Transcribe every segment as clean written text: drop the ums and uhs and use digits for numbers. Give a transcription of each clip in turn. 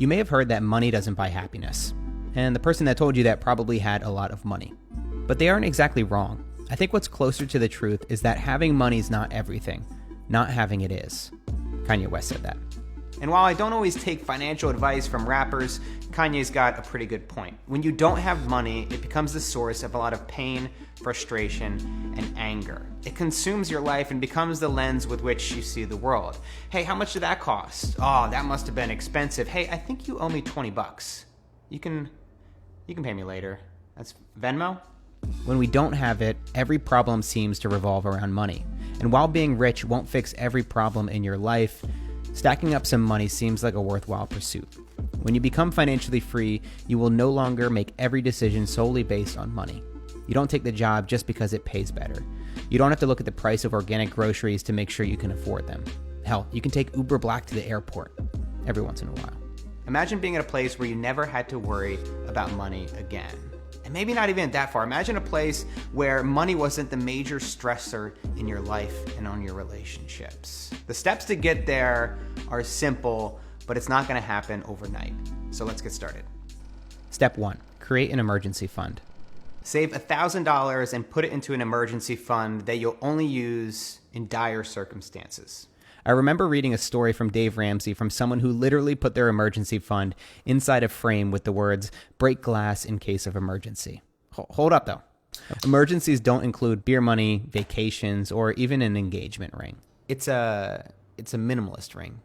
You may have heard that money doesn't buy happiness, and the person that told you that probably had a lot of money. But they aren't exactly wrong. I think what's closer to the truth is that having money is not everything. Not having it is. Kanye West said that. And while I don't always take financial advice from rappers, Kanye's got a pretty good point. When you don't have money, it becomes the source of a lot of pain, frustration, and anger. It consumes your life and becomes the lens with which you see the world. Hey, how much did that cost? Oh, that must have been expensive. Hey, I think you owe me $20. You can pay me later. That's Venmo? When we don't have it, every problem seems to revolve around money. And while being rich won't fix every problem in your life, stacking up some money seems like a worthwhile pursuit. When you become financially free, you will no longer make every decision solely based on money. You don't take the job just because it pays better. You don't have to look at the price of organic groceries to make sure you can afford them. Hell, you can take Uber Black to the airport every once in a while. Imagine being at a place where you never had to worry about money again. And maybe not even that far. Imagine a place where money wasn't the major stressor in your life and on your relationships. The steps to get there are simple, but it's not going to happen overnight. So let's get started. Step 1, create an emergency fund. Save $1,000 and put it into an emergency fund that you'll only use in dire circumstances. I remember reading a story from Dave Ramsey from someone who literally put their emergency fund inside a frame with the words, "break glass in case of emergency." Hold up though. Emergencies don't include beer money, vacations, or even an engagement ring. It's a minimalist ring.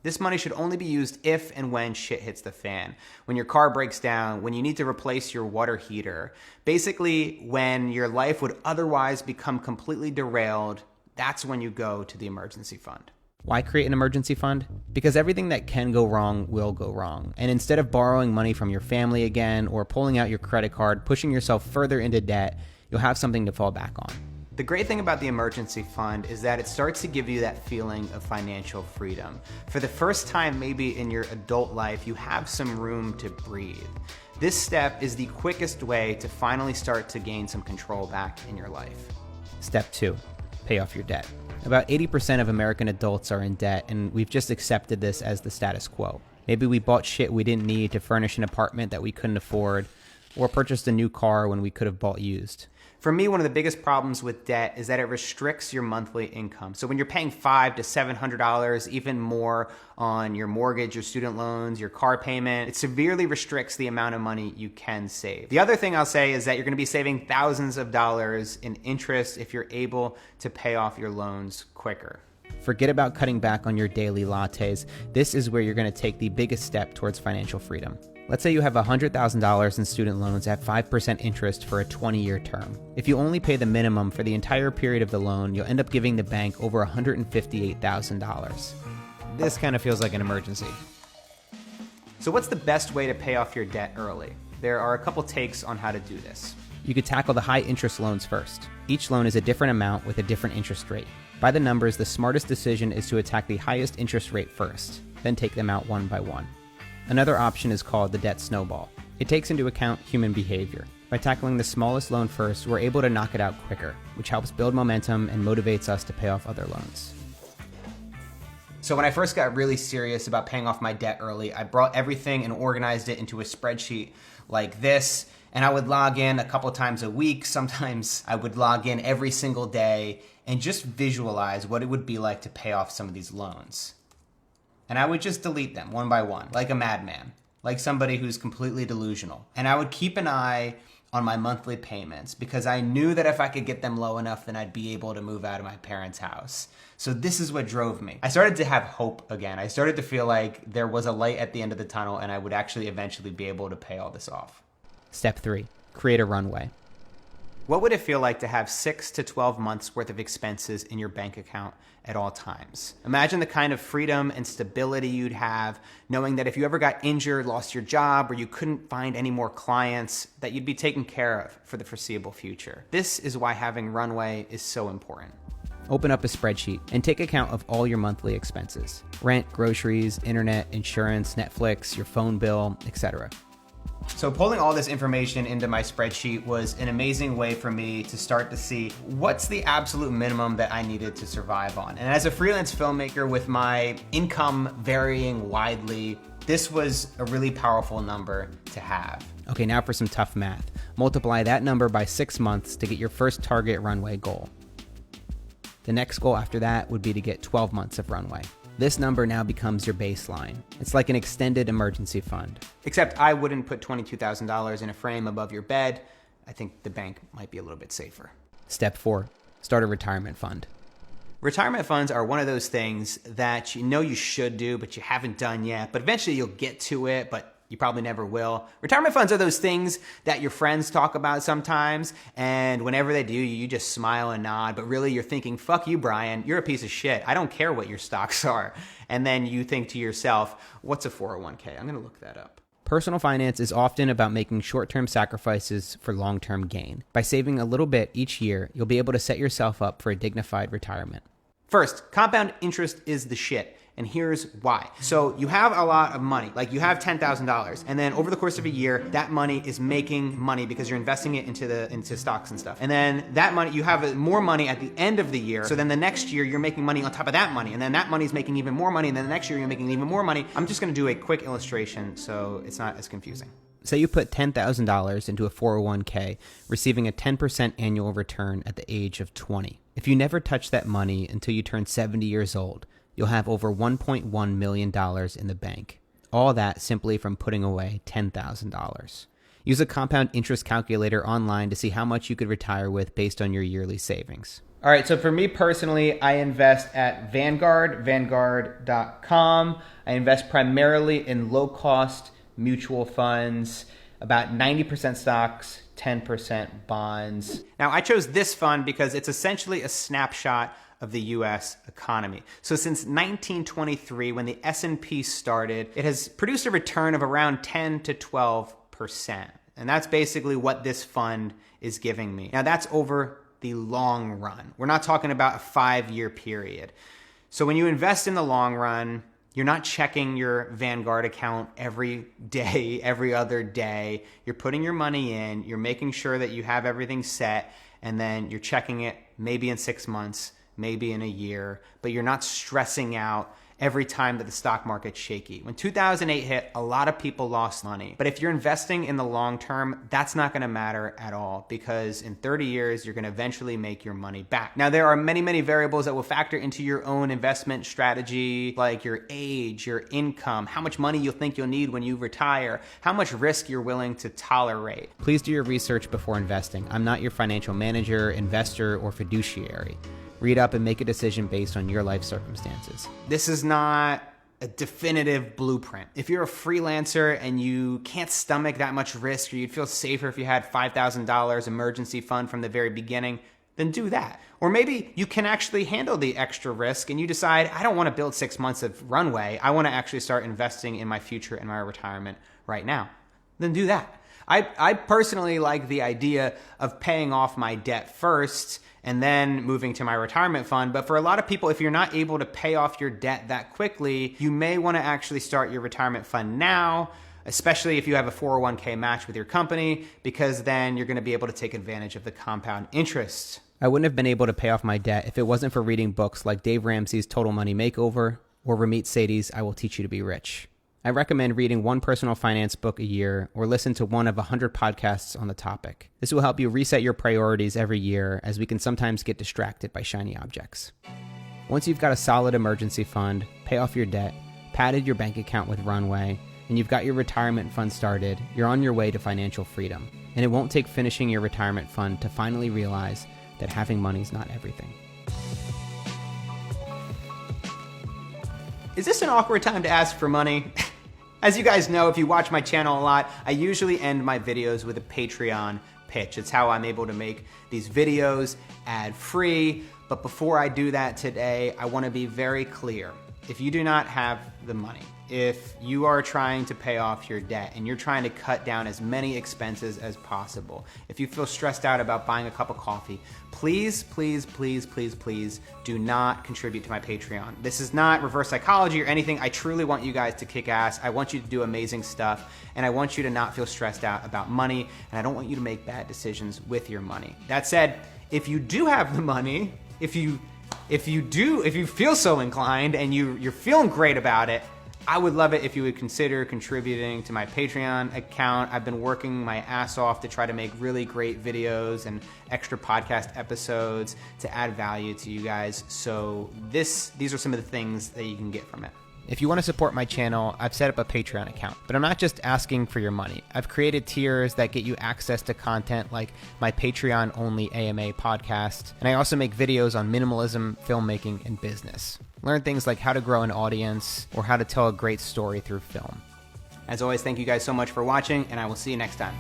This money should only be used if and when shit hits the fan. When your car breaks down, when you need to replace your water heater. Basically, when your life would otherwise become completely derailed, that's when you go to the emergency fund. Why create an emergency fund? Because everything that can go wrong will go wrong. And instead of borrowing money from your family again or pulling out your credit card, pushing yourself further into debt, you'll have something to fall back on. The great thing about the emergency fund is that it starts to give you that feeling of financial freedom. For the first time maybe in your adult life, you have some room to breathe. This step is the quickest way to finally start to gain some control back in your life. Step 2, pay off your debt. About 80% of American adults are in debt, and we've just accepted this as the status quo. Maybe we bought shit we didn't need to furnish an apartment that we couldn't afford, or purchased a new car when we could have bought used. For me, one of the biggest problems with debt is that it restricts your monthly income. So when you're paying $500 to $700, even more on your mortgage, your student loans, your car payment, it severely restricts the amount of money you can save. The other thing I'll say is that you're gonna be saving thousands of dollars in interest if you're able to pay off your loans quicker. Forget about cutting back on your daily lattes. This is where you're gonna take the biggest step towards financial freedom. Let's say you have $100,000 in student loans at 5% interest for a 20-year term. If you only pay the minimum for the entire period of the loan, you'll end up giving the bank over $158,000. This kind of feels like an emergency. So what's the best way to pay off your debt early? There are a couple takes on how to do this. You could tackle the high interest loans first. Each loan is a different amount with a different interest rate. By the numbers, the smartest decision is to attack the highest interest rate first, then take them out one by one. Another option is called the debt snowball. It takes into account human behavior. By tackling the smallest loan first, we're able to knock it out quicker, which helps build momentum and motivates us to pay off other loans. So when I first got really serious about paying off my debt early, I brought everything and organized it into a spreadsheet like this, and I would log in a couple times a week. Sometimes I would log in every single day and just visualize what it would be like to pay off some of these loans. And I would just delete them one by one, like a madman, like somebody who's completely delusional. And I would keep an eye on my monthly payments because I knew that if I could get them low enough, then I'd be able to move out of my parents' house. So this is what drove me. I started to have hope again. I started to feel like there was a light at the end of the tunnel and I would actually eventually be able to pay all this off. Step 3, create a runway. What would it feel like to have 6 to 12 months worth of expenses in your bank account at all times? Imagine the kind of freedom and stability you'd have knowing that if you ever got injured, lost your job, or you couldn't find any more clients, that you'd be taken care of for the foreseeable future. This is why having runway is so important. Open up a spreadsheet and take account of all your monthly expenses. Rent, groceries, internet, insurance, Netflix, your phone bill, etc. So pulling all this information into my spreadsheet was an amazing way for me to start to see what's the absolute minimum that I needed to survive on. And as a freelance filmmaker with my income varying widely This was a really powerful number to have. Okay, now for some tough math. Multiply that number by 6 months to get your first target runway goal. The next goal after that would be to get 12 months of runway. This number now becomes your baseline. It's like an extended emergency fund. Except I wouldn't put $22,000 in a frame above your bed. I think the bank might be a little bit safer. Step 4, start a retirement fund. Retirement funds are one of those things that you know you should do, but you haven't done yet. But eventually you'll get to it, but you probably never will. Retirement funds are those things that your friends talk about sometimes, and whenever they do, you just smile and nod, but really you're thinking, fuck you, Brian, you're a piece of shit. I don't care what your stocks are. And then you think to yourself, what's a 401k? I'm gonna look that up. Personal finance is often about making short-term sacrifices for long-term gain. By saving a little bit each year, you'll be able to set yourself up for a dignified retirement. First, compound interest is the shit. And here's why. So you have a lot of money, like you have $10,000, and then over the course of a year, that money is making money because you're investing it into stocks and stuff. And then that money, you have more money at the end of the year. So then the next year, you're making money on top of that money, and then that money is making even more money, and then the next year, you're making even more money. I'm just gonna do a quick illustration so it's not as confusing. Say you put $10,000 into a 401k, receiving a 10% annual return at the age of 20. If you never touch that money until you turn 70 years old, you'll have over $1.1 million in the bank. All that simply from putting away $10,000. Use a compound interest calculator online to see how much you could retire with based on your yearly savings. All right, so for me personally, I invest at Vanguard, vanguard.com. I invest primarily in low-cost mutual funds, about 90% stocks, 10% bonds. Now, I chose this fund because it's essentially a snapshot of the US economy. So since 1923, when the S&P started, it has produced a return of around 10 to 12%. And that's basically what this fund is giving me. Now, that's over the long run. We're not talking about a 5-year period. So when you invest in the long run, you're not checking your Vanguard account every day, every other day. You're putting your money in, you're making sure that you have everything set, and then you're checking it maybe in 6 months, maybe in a year, but you're not stressing out every time that the stock market's shaky. When 2008 hit, a lot of people lost money. But if you're investing in the long term, that's not gonna matter at all, because in 30 years, you're gonna eventually make your money back. Now, there are many, many variables that will factor into your own investment strategy, like your age, your income, how much money you'll think you'll need when you retire, how much risk you're willing to tolerate. Please do your research before investing. I'm not your financial manager, investor, or fiduciary. Read up and make a decision based on your life circumstances. This is not a definitive blueprint. If you're a freelancer and you can't stomach that much risk, or you'd feel safer if you had $5,000 emergency fund from the very beginning, then do that. Or maybe you can actually handle the extra risk and you decide, I don't want to build 6 months of runway. I want to actually start investing in my future and my retirement right now. Then do that. I personally like the idea of paying off my debt first and then moving to my retirement fund. But for a lot of people, if you're not able to pay off your debt that quickly, you may want to actually start your retirement fund now, especially if you have a 401k match with your company, because then you're going to be able to take advantage of the compound interest. I wouldn't have been able to pay off my debt if it wasn't for reading books like Dave Ramsey's Total Money Makeover or Ramit Sethi's I Will Teach You to Be Rich. I recommend reading one personal finance book a year or listen to one of 100 podcasts on the topic. This will help you reset your priorities every year, as we can sometimes get distracted by shiny objects. Once you've got a solid emergency fund, pay off your debt, padded your bank account with runway, and you've got your retirement fund started, you're on your way to financial freedom. And it won't take finishing your retirement fund to finally realize that having money is not everything. Is this an awkward time to ask for money? As you guys know, if you watch my channel a lot, I usually end my videos with a Patreon pitch. It's how I'm able to make these videos ad-free. But before I do that today, I want to be very clear. If you do not have the money, if you are trying to pay off your debt and you're trying to cut down as many expenses as possible, if you feel stressed out about buying a cup of coffee, please, please, please, please, please do not contribute to my Patreon. This is not reverse psychology or anything. I truly want you guys to kick ass. I want you to do amazing stuff, and I want you to not feel stressed out about money, and I don't want you to make bad decisions with your money. That said, if you do have the money, if you feel so inclined and you're feeling great about it, I would love it if you would consider contributing to my Patreon account. I've been working my ass off to try to make really great videos and extra podcast episodes to add value to you guys. So these are some of the things that you can get from it. If you want to support my channel, I've set up a Patreon account, but I'm not just asking for your money. I've created tiers that get you access to content like my Patreon-only AMA podcast, and I also make videos on minimalism, filmmaking, and business. Learn things like how to grow an audience or how to tell a great story through film. As always, thank you guys so much for watching, and I will see you next time.